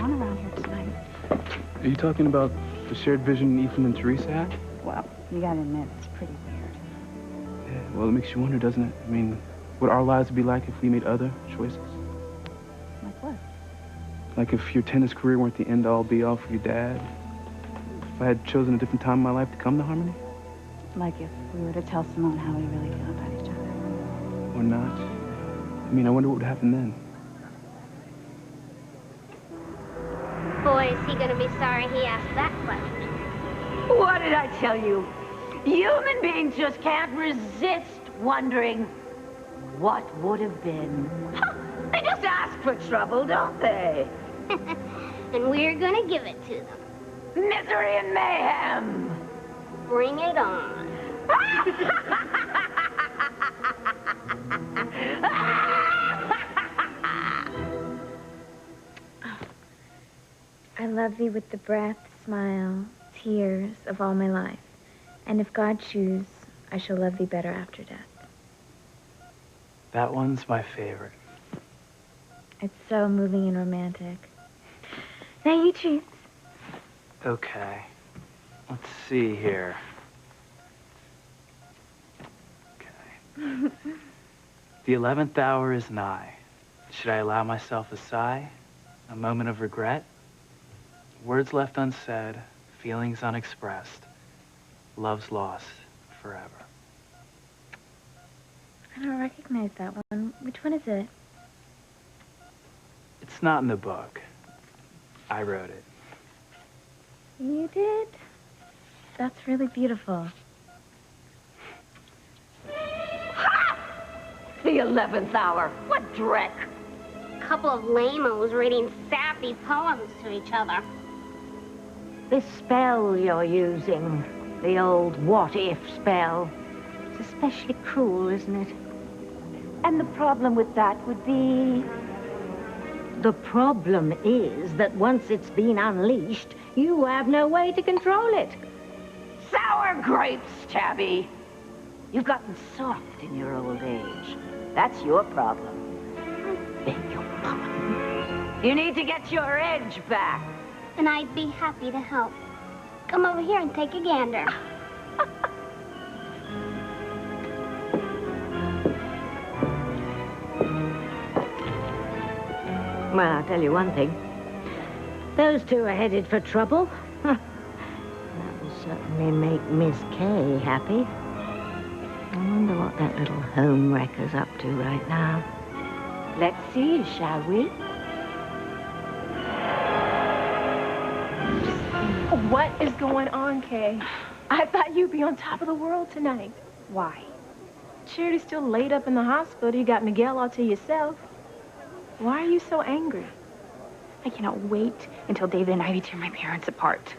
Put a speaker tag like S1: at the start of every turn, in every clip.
S1: down around here tonight.
S2: Are you talking about the shared vision Ethan and Teresa had?
S1: Well, you gotta admit, it's pretty weird.
S2: Yeah, well, it makes you wonder, doesn't it? I mean, what our lives would be like if we made other choices.
S1: Like what?
S2: Like if your tennis career weren't the end-all, be-all for your dad. If I had chosen a different time in my life to come to Harmony.
S1: Like if we were to tell Simone how we really feel about each other.
S2: Or not. I mean, I wonder what would happen then.
S3: Boy, is he gonna be sorry he asked that question.
S4: What did I tell you? Human beings just can't resist wondering what would have been. They just ask for trouble, don't they?
S3: And we're gonna give it to them.
S4: Misery and mayhem.
S3: Bring it on.
S5: I love thee with the breath, smile, tears of all my life. And if God choose, I shall love thee better after death.
S2: That one's my favorite.
S5: It's so moving and romantic. Now you choose.
S2: Okay. Let's see here. Okay. The 11th hour is nigh. Should I allow myself a sigh? A moment of regret? Words left unsaid, feelings unexpressed. Love's lost forever.
S5: I don't recognize that one. Which one is it?
S2: It's not in the book. I wrote it.
S5: You did? That's really beautiful.
S4: The 11th hour. What dreck.
S3: A couple of lamos reading sappy poems to each other.
S4: This spell you're using, the old what-if spell, it's especially cruel, isn't it? And the problem with that would be... The problem is that once it's been unleashed, you have no way to control it. Sour grapes, Tabby. You've gotten soft in your old age. That's your problem. I beg your pardon. You need to get your edge back.
S3: And I'd be happy to help. Come over here and take a gander.
S4: Well, I'll tell you one thing. Those two are headed for trouble. That will certainly make Miss Kay happy. I wonder what that little home wrecker's up to right now. Let's see, shall we?
S6: What is going on, Kay? I thought you'd be on top of the world tonight.
S1: Why?
S6: Charity's still laid up in the hospital. You got Miguel all to yourself. Why are you so angry?
S1: I cannot wait until David and Ivy tear my parents apart.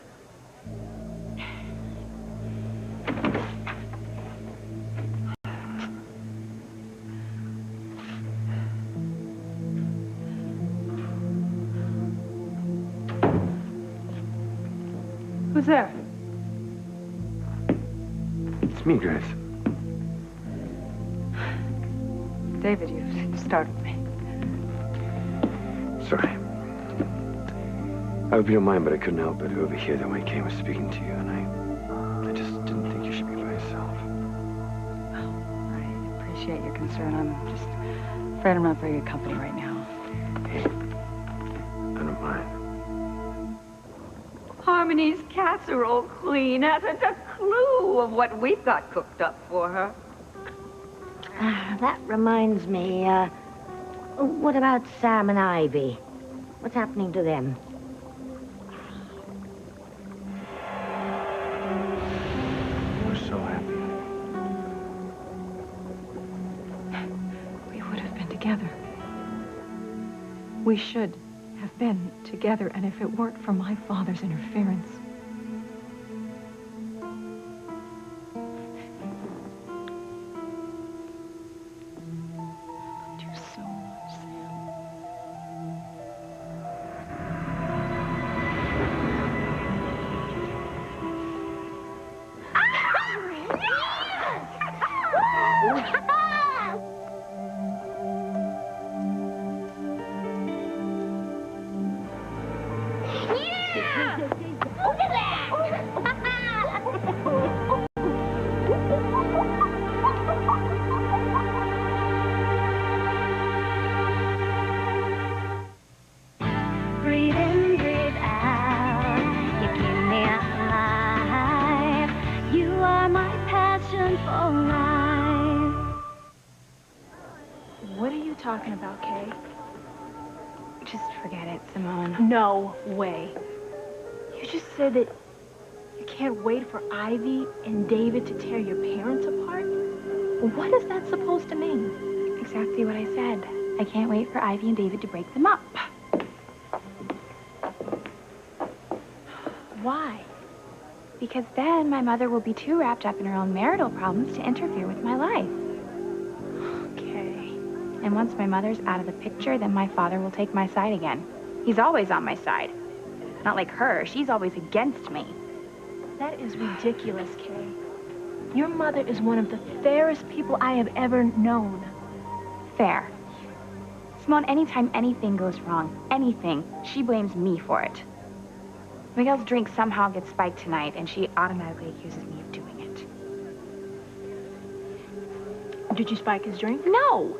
S6: Who's there?
S7: It's me, Grace.
S1: David, you startled me.
S7: Sorry. I hope you don't mind, but I couldn't help but overhear that when Kay was speaking to you, and I just didn't think you should be by yourself.
S1: Oh, I appreciate your concern. I'm just afraid I'm not very good company right now.
S7: Hey, I don't mind.
S4: Harmony's casserole queen hasn't a clue of what we've got cooked up for her. That reminds me, what about Sam and Ivy? What's happening to them?
S2: We're so happy.
S6: We would have been together. We should have been together, and if it weren't for my father's interference. I loved you so much, Sam.
S3: Look at that!
S5: Breathe in, breathe out. You keep me alive. You are my passion for life.
S8: What are you talking about, Kay?
S5: Just forget it, Simone.
S8: No way. You just said that you can't wait for Ivy and David to tear your parents apart? What is that supposed to mean?
S5: Exactly what I said. I can't wait for Ivy and David to break them up.
S8: Why?
S5: Because then my mother will be too wrapped up in her own marital problems to interfere with my life.
S8: Okay.
S5: And once my mother's out of the picture, then my father will take my side again. He's always on my side. Not like her. She's always against me.
S8: That is ridiculous, Kay. Your mother is one of the fairest people I have ever known.
S5: Fair. Simone, anytime anything goes wrong, anything, she blames me for it. Miguel's drink somehow gets spiked tonight, and she automatically accuses me of doing it.
S8: Did you spike his drink?
S5: No!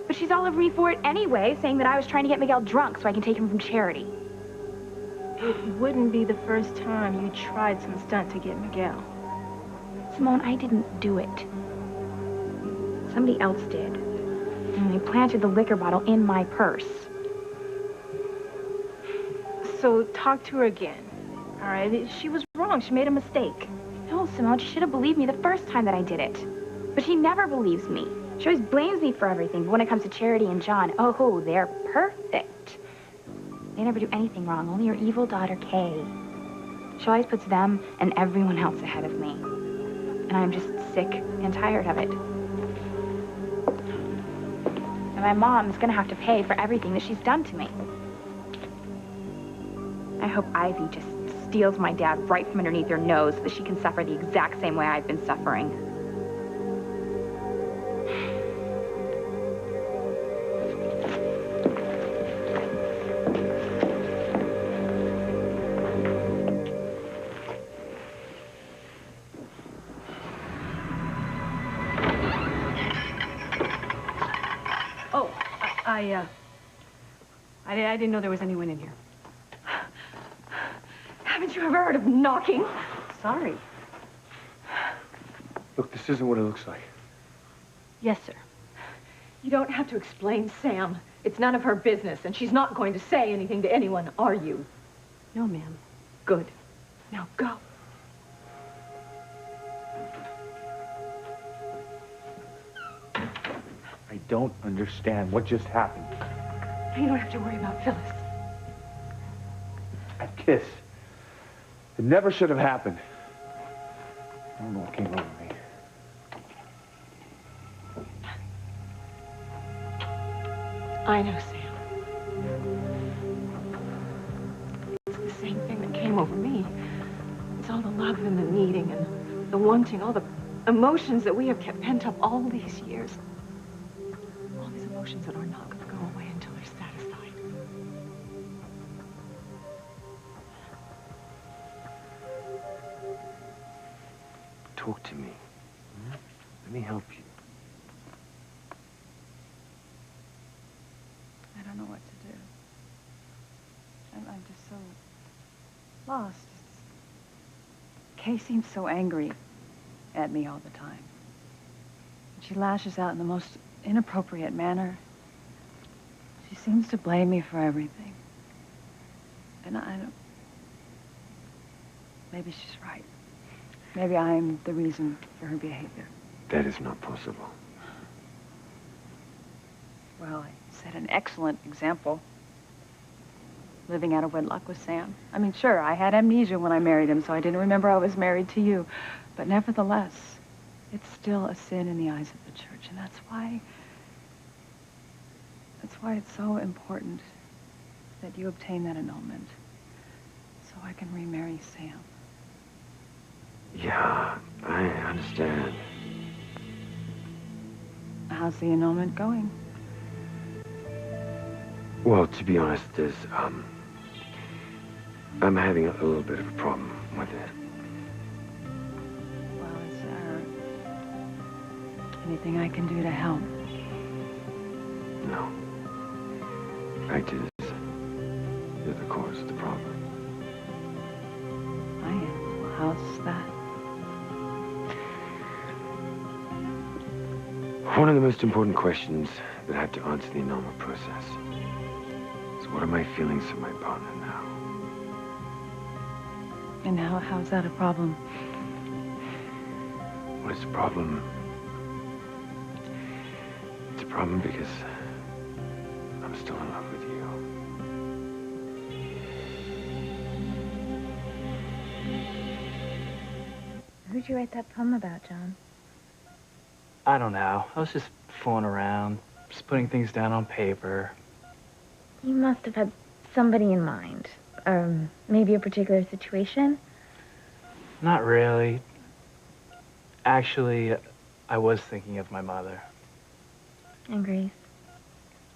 S5: But she's all over me for it anyway, saying that I was trying to get Miguel drunk so I can take him from charity.
S8: It wouldn't be the first time you tried some stunt to get Miguel.
S5: Simone, I didn't do it. Somebody else did. And they planted the liquor bottle in my purse.
S8: So talk to her again. All right? She was wrong. She made a mistake.
S5: No, Simone, she should have believed me the first time that I did it. But she never believes me. She always blames me for everything. But when it comes to Charity and John, oh, they're perfect. They never do anything wrong, only her evil daughter, Kay. She always puts them and everyone else ahead of me. And I'm just sick and tired of it. And my mom is gonna have to pay for everything that she's done to me. I hope Ivy just steals my dad right from underneath her nose so that she can suffer the exact same way I've been suffering.
S6: I didn't know there was anyone in here. Haven't you ever heard of knocking? Sorry.
S7: Look, this isn't what it looks like.
S6: Yes, sir. You don't have to explain, Sam. It's none of her business, and she's not going to say anything to anyone, are you? No, ma'am. Good. Now go.
S9: I don't understand what just happened.
S6: You don't have to worry about Phyllis.
S9: That kiss. It never should have happened. I don't know what came over me.
S6: I know, Sam. It's the same thing that came over me. It's all the love and the needing and the wanting, all the emotions that we have kept pent up all these years. All these emotions that are not going to go away until they're satisfied.
S7: Talk to me. Let me help you.
S1: I don't know what to do. I'm just so lost. Kay seems so angry at me all the time. She lashes out in the most inappropriate manner. She seems to blame me for everything. And I don't... Maybe she's right. Maybe I'm the reason for her behavior.
S7: That is not possible.
S1: Well, I set an excellent example. Living out of wedlock with Sam. I mean, sure, I had amnesia when I married him, so I didn't remember I was married to you. But nevertheless, it's still a sin in the eyes of the church, and that's why it's so important that you obtain that annulment, so I can remarry Sam.
S7: Yeah, I understand.
S1: How's the annulment going?
S7: Well, to be honest, I'm having a little bit of a problem with it.
S1: Well, is there anything I can do to help?
S7: No. Ideas. You're the cause of the problem.
S1: I am. Well, how's that?
S7: One of the most important questions that I have to answer in the normal process is what are my feelings for my partner now?
S1: And how's that a problem?
S7: What is the problem? It's a problem because I'm still in love with you.
S5: Who'd you write that poem about, John?
S2: I don't know. I was just fooling around, just putting things down on paper.
S5: You must have had somebody in mind. Maybe a particular situation?
S2: Not really. Actually, I was thinking of my mother.
S5: And Grace?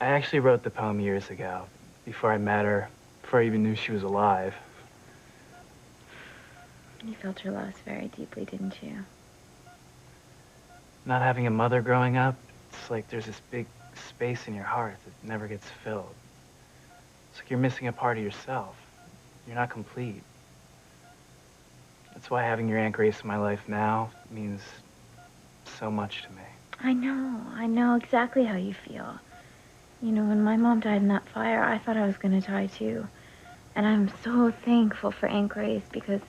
S2: I actually wrote the poem years ago, before I met her, before I even knew she was alive.
S5: You felt her loss very deeply, didn't you?
S2: Not having a mother growing up, it's like there's this big space in your heart that never gets filled. It's like you're missing a part of yourself. You're not complete. That's why having your Aunt Grace in my life now means so much to me.
S5: I know exactly how you feel. You know, when my mom died in that fire, I thought I was going to die too. And I'm so thankful for Aunt Grace because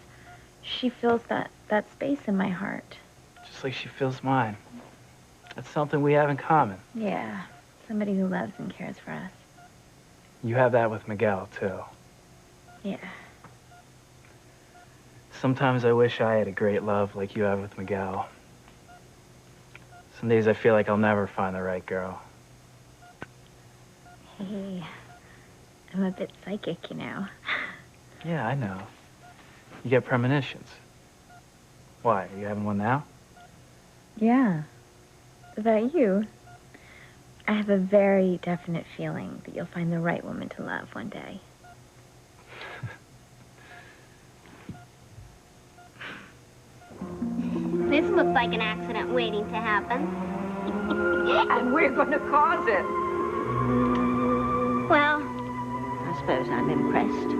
S5: she fills that space in my heart.
S2: Just like she fills mine. That's something we have in common.
S5: Yeah, somebody who loves and cares for us.
S2: You have that with Miguel, too.
S5: Yeah.
S2: Sometimes I wish I had a great love like you have with Miguel. Some days I feel like I'll never find the right girl.
S5: Hey, I'm a bit psychic, you know.
S2: Yeah, I know. You get premonitions. Why, are you having one now?
S5: Yeah. About you. I have a very definite feeling that you'll find the right woman to love one day.
S3: This looks like an accident waiting to happen.
S4: And we're going to cause it.
S3: Well,
S4: I suppose I'm impressed.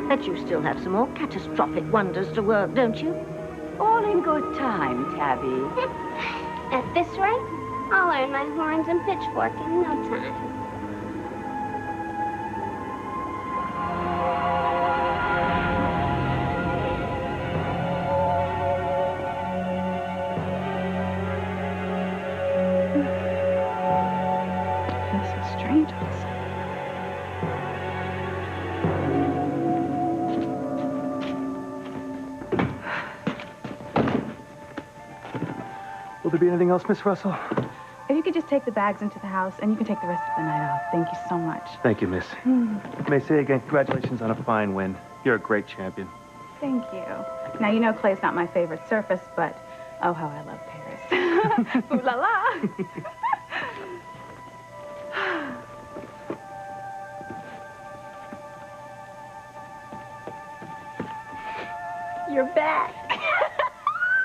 S4: But you still have some more catastrophic wonders to work, don't you?
S1: All in good time, Tabby.
S3: at this rate, I'll earn my horns and pitchfork in no time.
S1: Feels so strange outside.
S9: Will there be anything else, Miss Russell?
S5: If you could just take the bags into the house, and you can take the rest of the night off. Thank you so much.
S9: Thank you, miss. May I say again, congratulations on a fine win. You're a great champion.
S5: Thank you. Now, you know clay's not my favorite surface, but oh, how I love Paris. Ooh la la. You're back.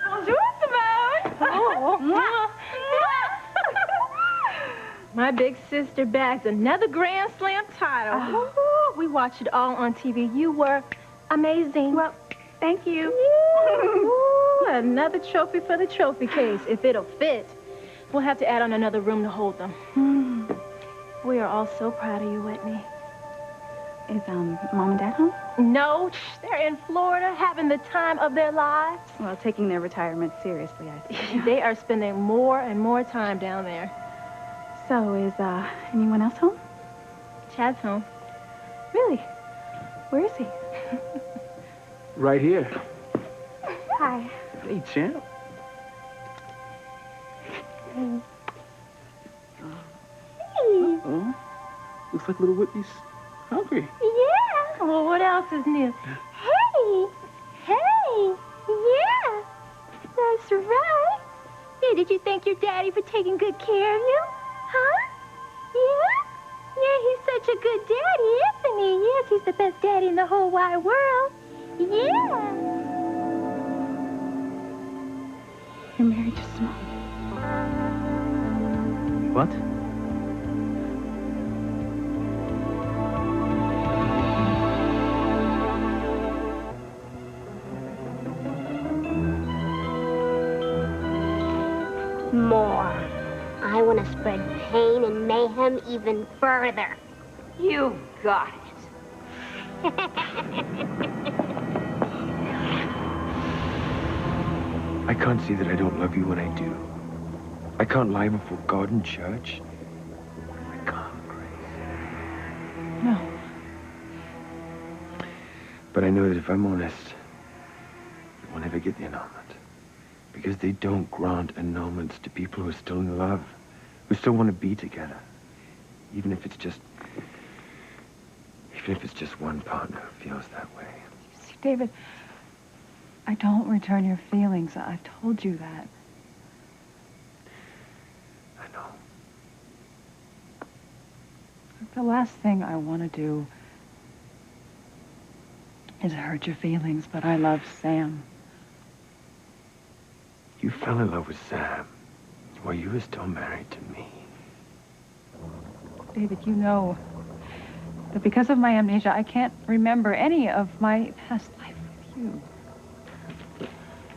S5: Bonjour, Simone.
S8: Oh. My big sister bags another Grand Slam title. Ooh, we watched it all on TV. You were amazing.
S5: Well, thank you.
S8: Ooh, another trophy for the trophy case. If it'll fit, we'll have to add on another room to hold them. We are all so proud of you, Whitney.
S5: Is, Mom and Dad home?
S8: No, they're in Florida having the time of their lives.
S5: Well, taking their retirement seriously, I see.
S8: They are spending more and more time down there.
S5: So, is, anyone else home?
S8: Chad's home.
S5: Really? Where is he?
S9: Right here.
S5: Hi.
S9: Hey, champ. Oh, looks like little Whitney's hungry.
S8: Yeah. Well, what else is new?
S3: Hey! Hey! Yeah! That's right.
S8: Yeah, did you thank your daddy for taking good care of you?
S3: Huh? Yeah? Yeah, he's such a good daddy, isn't he? Yeah,
S4: course, he's the best daddy in the whole wide world. Yeah.
S5: You're married to Simone.
S2: What?
S3: More. I want to spread pain and mayhem even further.
S4: You got it.
S7: I can't see that I don't love you when I do. I can't lie before God and church. I can't, Grace.
S1: No.
S7: But I know that if I'm honest, you won't ever get the annulment. Because they don't grant annulments to people who are still in love, who still want to be together. Even if it's just one partner who feels that way.
S1: See, David, I don't return your feelings. I've told you that.
S7: I know.
S1: The last thing I want to do is hurt your feelings, but I love Sam.
S7: You fell in love with Sam while you were still married to me.
S1: David, you know that because of my amnesia, I can't remember any of my past life with you.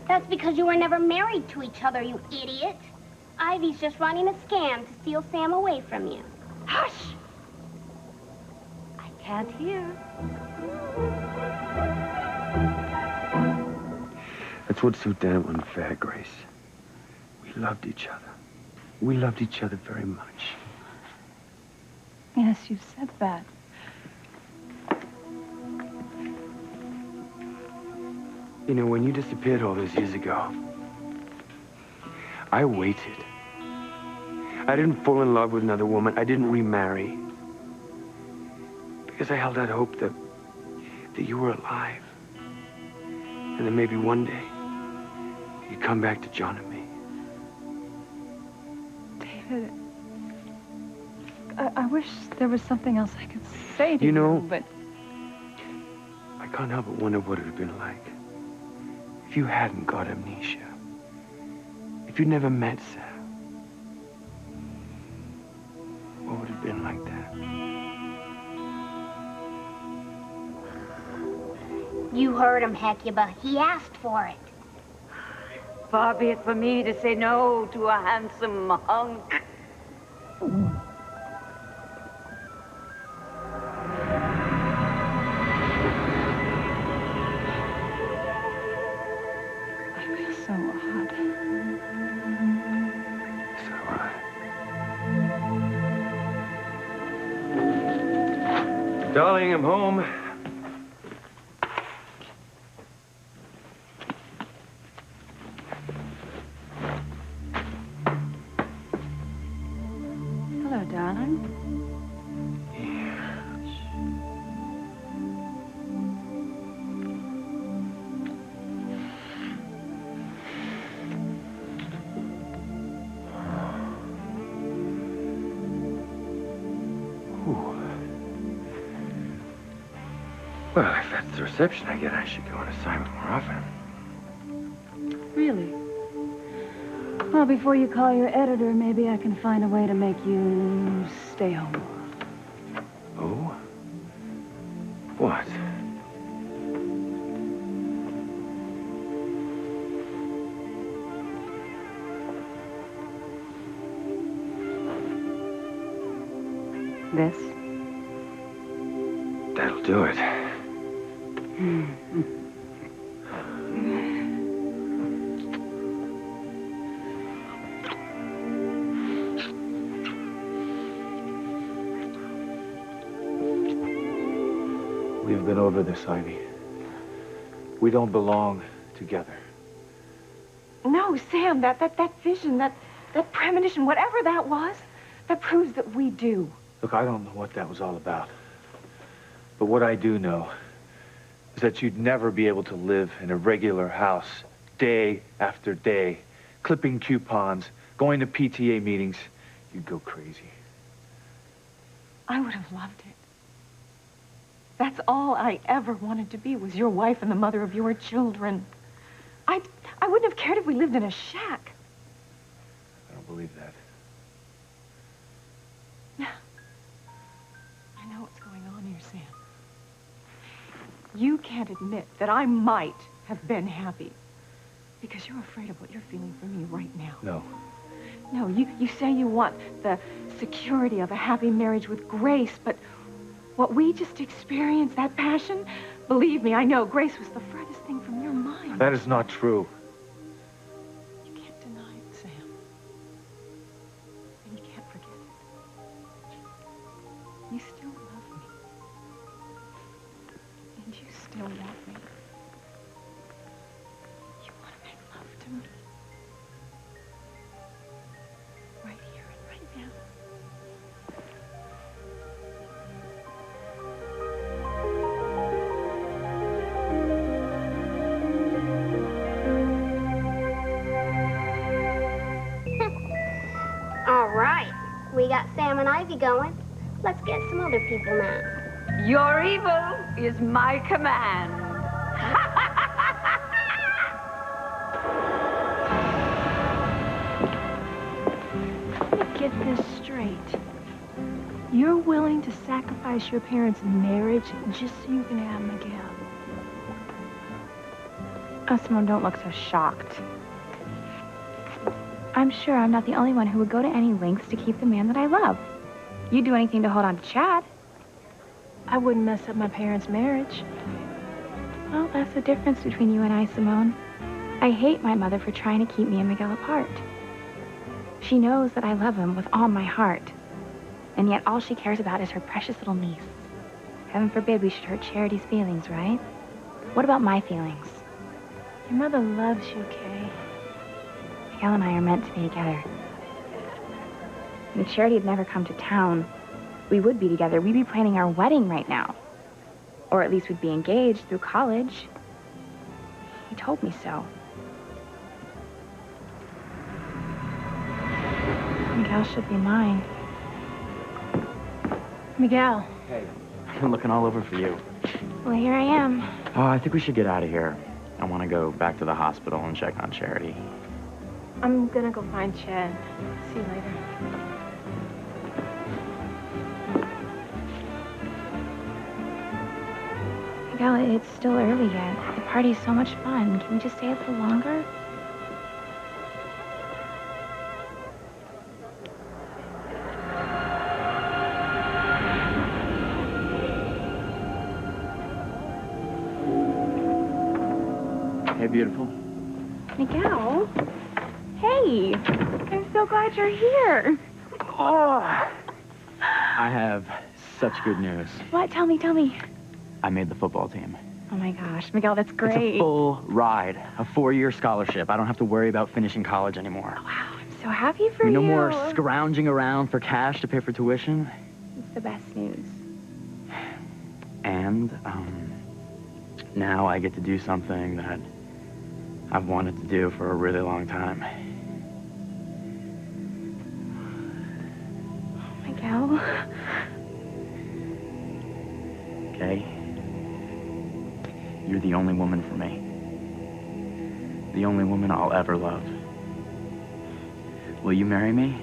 S3: That's because you were never married to each other, you idiot. Ivy's just running a scam to steal Sam away from you.
S4: Hush! I can't hear.
S7: That's what's so damn unfair, Grace. We loved each other. We loved each other very much.
S1: Yes, you said that.
S7: You know, when you disappeared all those years ago, I waited. I didn't fall in love with another woman. I didn't remarry. Because I held out hope that you were alive. And then maybe one day, you'd come back to John and me.
S1: David, I wish there was something else I could say to you,
S7: You know,
S1: but...
S7: I can't help but wonder what it would have been like if you hadn't got amnesia. If you'd never met Sam. What would it have been like that?
S3: You heard him, Hecuba. He asked for it.
S4: Far be it for me to say no to a handsome hunk.
S1: I feel so odd.
S7: So do I. Darling, I'm home.
S1: Hello, darling.
S7: Well, if that's the reception I get, I should go on assignment more often.
S1: Really? Well, before you call your editor, maybe I can find a way to make you stay home.
S7: Oh? What?
S1: This?
S7: That'll do it.
S9: We've been over this, Ivy. We don't belong together.
S6: No, Sam, that vision, that premonition, whatever that was, that proves that we do.
S9: Look, I don't know what that was all about. But what I do know is that you'd never be able to live in a regular house day after day, clipping coupons, going to PTA meetings. You'd go crazy.
S6: I would have loved it. That's all I ever wanted to be, was your wife and the mother of your children. I wouldn't have cared if we lived in a shack.
S9: I don't believe that.
S6: I know what's going on here, Sam. You can't admit that I might have been happy because you're afraid of what you're feeling for me right now.
S9: No.
S6: No, you say you want the security of a happy marriage with Grace, but what we just experienced, that passion, believe me, I know Grace was the furthest thing from your mind.
S9: That is not true.
S6: You can't deny it, Sam. And you can't forget it. You still love me. And you still want me. You want to make love to me. Right here and right now.
S3: All right. We got Sam and Ivy going. Let's get some other people now.
S1: Your evil is my command.
S8: Let me get this straight. You're willing to sacrifice your parents' marriage just so you can have Miguel?
S5: Oh, Simone, don't look so shocked. I'm sure I'm not the only one who would go to any lengths to keep the man that I love. You'd do anything to hold on to Chad.
S8: I wouldn't mess up my parents' marriage.
S5: Well, that's the difference between you and I, Simone. I hate my mother for trying to keep me and Miguel apart. She knows that I love him with all my heart. And yet all she cares about is her precious little niece. Heaven forbid we should hurt Charity's feelings, right? What about my feelings?
S8: Your mother loves you, Kay.
S5: Miguel and I are meant to be together. If Charity had never come to town, we would be together. We'd be planning our wedding right now. Or at least we'd be engaged through college. He told me so. Miguel should be mine.
S8: Miguel.
S10: Hey, I've been looking all over for you.
S5: Well, here I am.
S10: Oh, I think we should get out of here. I want to go back to the hospital and check on Charity.
S8: I'm gonna go find Chad. See you later.
S5: Miguel, it's still early yet. The party's so much fun. Can we just stay a little longer?
S10: Hey, beautiful.
S5: Miguel? Hey! I'm so glad you're here.
S10: Oh, I have such good news.
S5: What? Tell me.
S10: I made the football team.
S5: Oh my gosh, Miguel, that's
S10: It's
S5: great.
S10: a full ride, a 4-year scholarship. I don't have to worry about finishing college anymore.
S5: Wow, I'm so happy for you.
S10: No more scrounging around for cash to pay for tuition.
S5: It's the best news.
S10: And, now I get to do something that I've wanted to do for a really long time.
S5: Miguel?
S10: Okay? You're the only woman for me. The only woman I'll ever love. Will you marry me?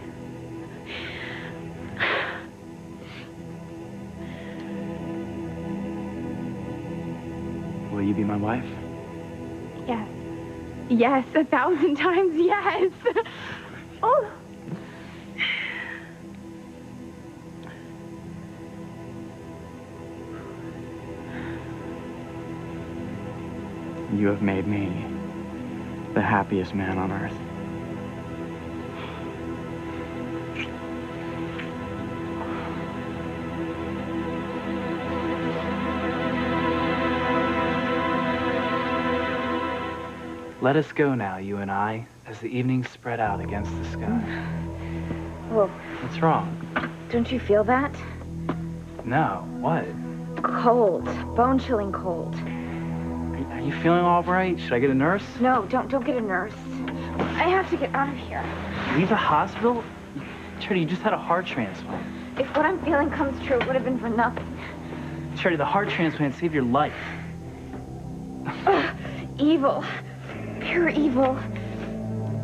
S10: Will you be my wife?
S5: Yes. Yes, 1,000 times yes. Oh.
S10: You have made me the happiest man on earth.
S2: Let us go now, you and I, as the evening spread out against the sky.
S5: Oh,
S2: What's wrong?
S5: don't you feel that?
S2: No, what?
S5: Cold. Bone-chilling cold.
S2: Are you feeling all right? Should I get a nurse?
S5: No, don't get a nurse. I have to get out of here.
S2: Leave the hospital? Charity, you just had a heart transplant.
S5: If what I'm feeling comes true, it would have been for nothing.
S2: Charity, the heart transplant saved your life.
S5: Evil. Pure evil.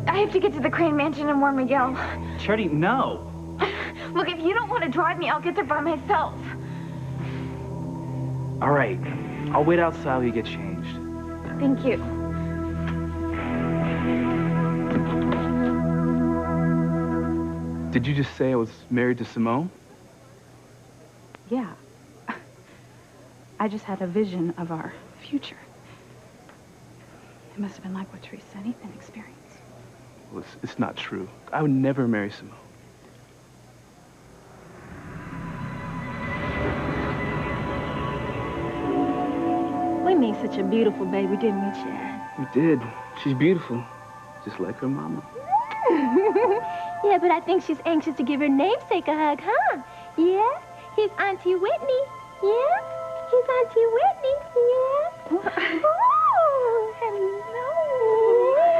S5: I have to get to the Crane Mansion and warn Miguel.
S2: Charity, no.
S5: Look, if you don't want to drive me, I'll get there by myself.
S2: All right. I'll wait outside while you get changed.
S5: Thank you.
S2: Did you just say I was married to Simone?
S1: Yeah. I just had a vision of our future. It must have been like what Teresa and Ethan experienced.
S2: Well, it's not true. I would never marry Simone.
S8: We made such a beautiful baby, didn't we, Chad?
S2: We did. She's beautiful. Just like her mama.
S8: Yeah, but I think she's anxious to give her namesake a hug, huh? Yeah? Here's Auntie Whitney. Yeah? Here's Auntie Whitney. Yeah? Oh, hello.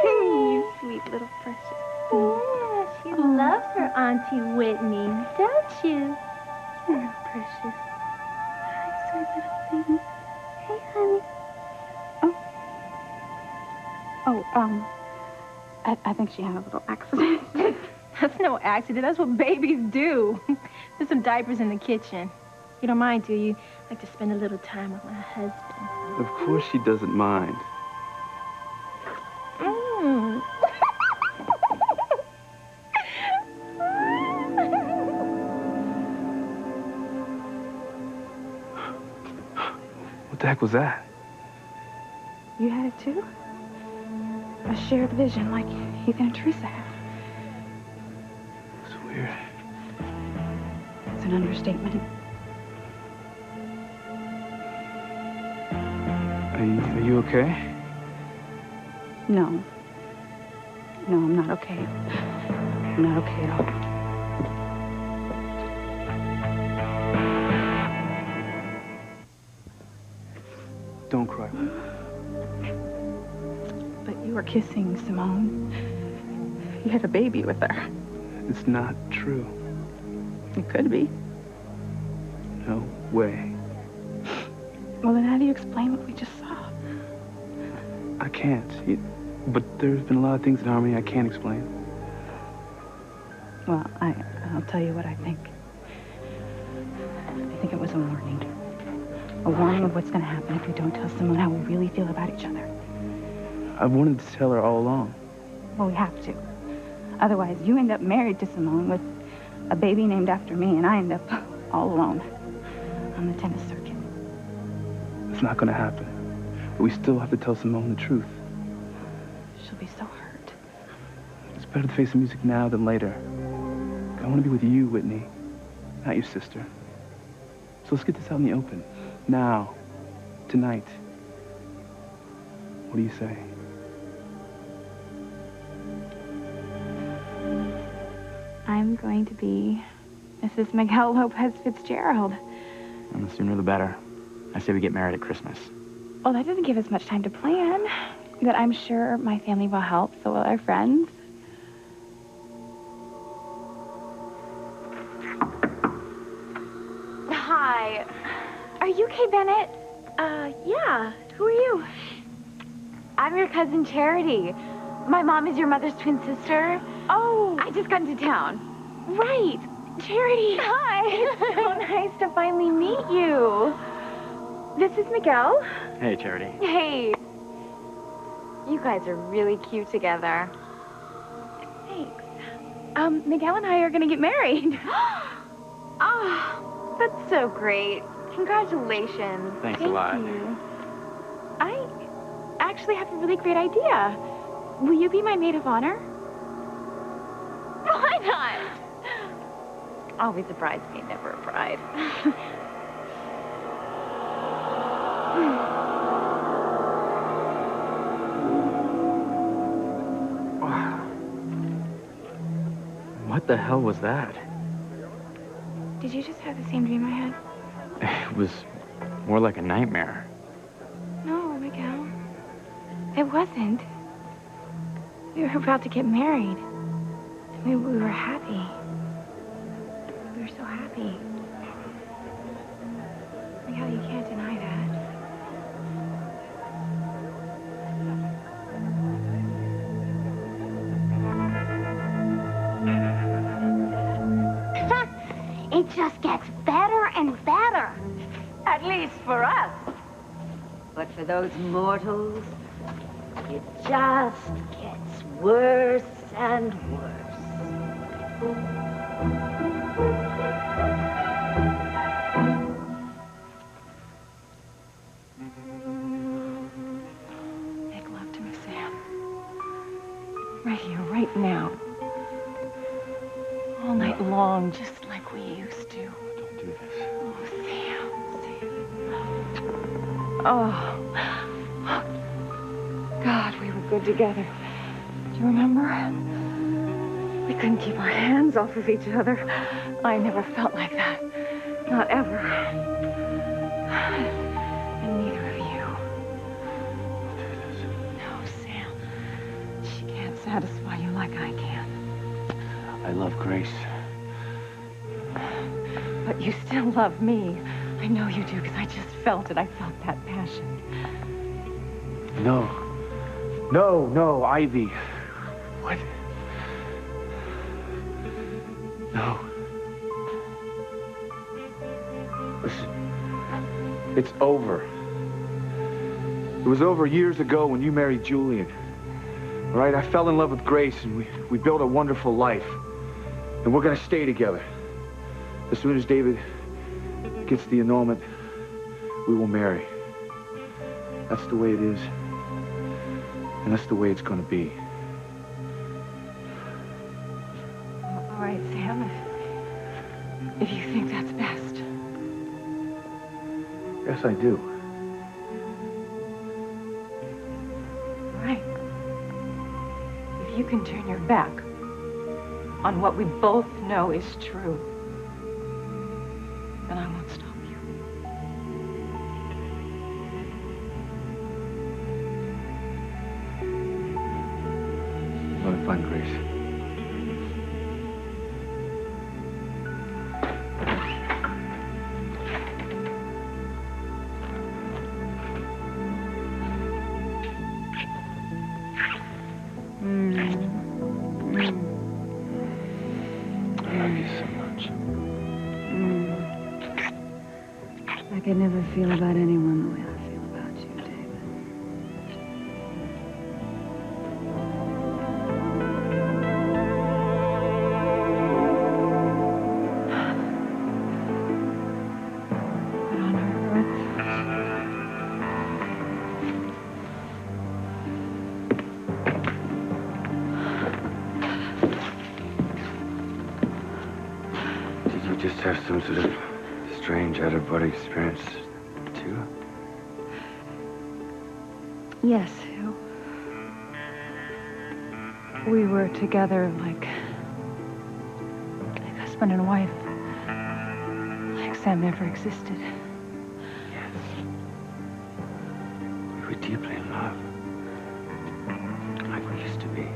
S5: You sweet little precious.
S8: Yeah, she loves her Auntie Whitney, don't you? Yeah, precious. Hi, sweet little thing. Hey, honey.
S1: I think she had a little accident.
S8: That's no accident. That's what babies do. There's some diapers in the kitchen. You don't mind, do you? I like to spend a little time with my husband.
S2: Of course she doesn't mind.
S8: Mm.
S2: What the heck was that?
S1: You had it too? A shared vision like Ethan and Teresa had.
S2: It's weird.
S1: It's an understatement.
S2: Are you okay?
S1: No. No, I'm not okay. I'm not okay at all.
S2: Don't cry.
S1: But you were kissing Simone. You had a baby with her.
S2: It's not true.
S1: It could be.
S2: No way.
S1: Well, then how do you explain what we just saw?
S2: I can't. But there's been a lot of things in Harmony I can't explain.
S1: Well, I'll tell you what I think. I think it was a warning. A warning of what's going to happen if we don't tell Simone how we really feel about each other.
S2: I've wanted to tell her all along.
S1: Well, we have to. Otherwise, you end up married to Simone with a baby named after me, and I end up all alone on the tennis circuit.
S2: It's not going to happen. But we still have to tell Simone the truth.
S1: She'll be so hurt.
S2: It's better to face the music now than later. I want to be with you, Whitney, not your sister. So let's get this out in the open. Now. Tonight. What do you say?
S5: I'm going to be Mrs. Miguel Lopez Fitzgerald.
S10: And the sooner the better. I say we get married at Christmas.
S5: Well, that doesn't give us much time to plan. But I'm sure my family will help, so will our friends. Hi. Are you Kay Bennett?
S8: Yeah. Who are you?
S5: I'm your cousin Charity. My mom is your mother's twin sister.
S8: Oh.
S5: I just got into town.
S8: Right. Charity.
S5: Hi. It's so nice to finally meet you. This is Miguel.
S10: Hey, Charity.
S5: Hey. You guys are really cute together. Thanks. Miguel and I are gonna get married. Oh, that's so great. Congratulations.
S10: Thanks a lot.
S5: Thank you. I actually have a really great idea. Will you be my maid of honor? Why not? Always a bridesmaid, never a bride.
S10: What the hell was that?
S5: Did you just have the same dream I had?
S10: It was more like a nightmare.
S5: No, Miguel. It wasn't. We were about to get married. We were happy. We were so happy. Miguel, Hal, you can't deny that.
S3: It just gets better and better.
S4: At least for us. But for those mortals, it just gets worse and worse.
S6: Make love to me, Sam. Right here, right now. All night long, just like we used to.
S9: Don't do this.
S6: Oh, Sam, Sam. Oh. God, we were good together. Do you remember? We couldn't keep our hands off of each other. I never felt like that. Not ever. And neither of you. No, Sam. She can't satisfy you like I can.
S9: I love Grace.
S6: But you still love me. I know you do, because I just felt it. I felt that passion.
S9: No. No, no, Ivy. What? No. Listen. It's over. It was over years ago when you married Julian. All right, I fell in love with Grace, and we built a wonderful life. And we're gonna stay together. As soon as David gets the annulment, we will marry. That's the way it is. And that's the way it's gonna be.
S6: All right, Sam. If you think that's best.
S9: Yes, I do.
S6: All right. If you can turn your back on what we both know is true, then I won't stop you.
S9: I'm gonna find Grace. I love you so much.
S1: I could never feel about anyone the way I feel about you, David.
S6: What on earth?
S7: Did you just have some sort of strange out-of-body experience, too?
S1: Yes. We were together like husband and wife. Like Sam never existed.
S7: Yes. We were deeply in love. Like we used to be.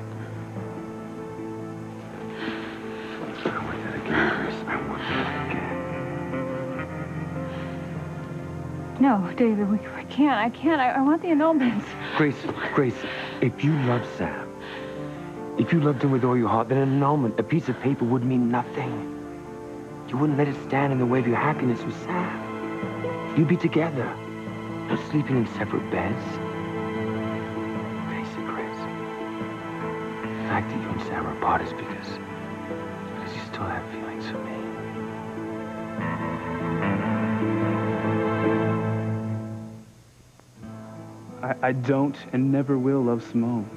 S7: I want that again, Grace. I want that again.
S1: No, David, I can't. I can't. I want the annulments.
S7: Grace, if you love Sam, if you loved him with all your heart, then an annulment, a piece of paper would mean nothing. You wouldn't let it stand in the way of your happiness with Sam. You'd be together, not sleeping in separate beds. Face it, Grace. The fact that you and Sam are apart is because you still have feelings for me.
S2: I don't and never will love Simone.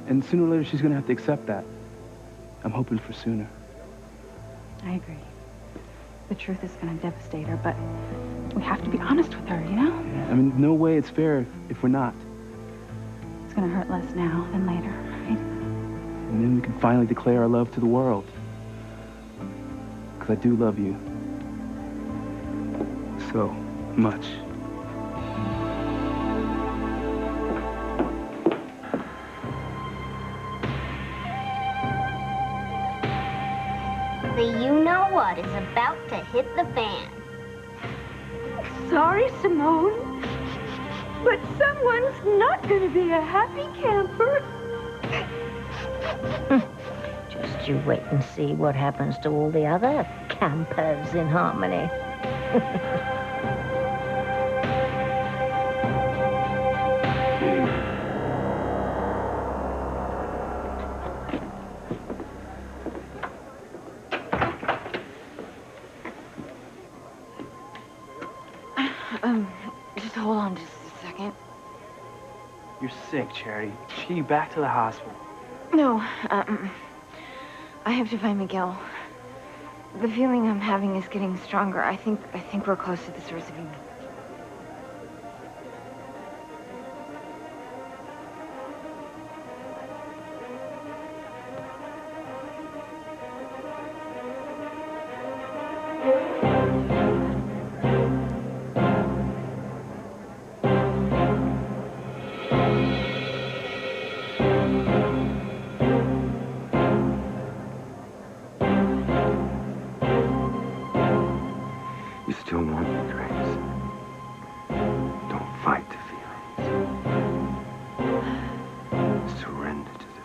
S2: And sooner or later, she's going to have to accept that. I'm hoping for sooner.
S5: I agree. The truth is going to devastate her, but we have to be honest with her, you know?
S2: Yeah, I mean, no way it's fair if we're not.
S5: It's going to hurt less now than later, right?
S2: And then we can finally declare our love to the world. Because I do love you. So much.
S3: The you-know-what is about to hit the fan.
S4: sorry, Simone, but someone's not going to be a happy camper. Just you wait and see what happens to all the other campers in Harmony.
S6: Just hold on just a second.
S2: You're sick, Charity. Should get you back to the hospital.
S6: No, I have to find Miguel. The feeling I'm having is getting stronger. I think we're close to the source of evil.
S7: You still want me, Grace. Don't fight the feelings. Surrender to the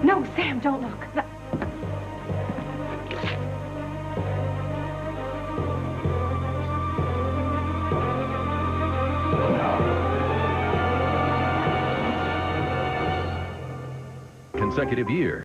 S6: No, Sam, don't look.
S11: Consecutive year.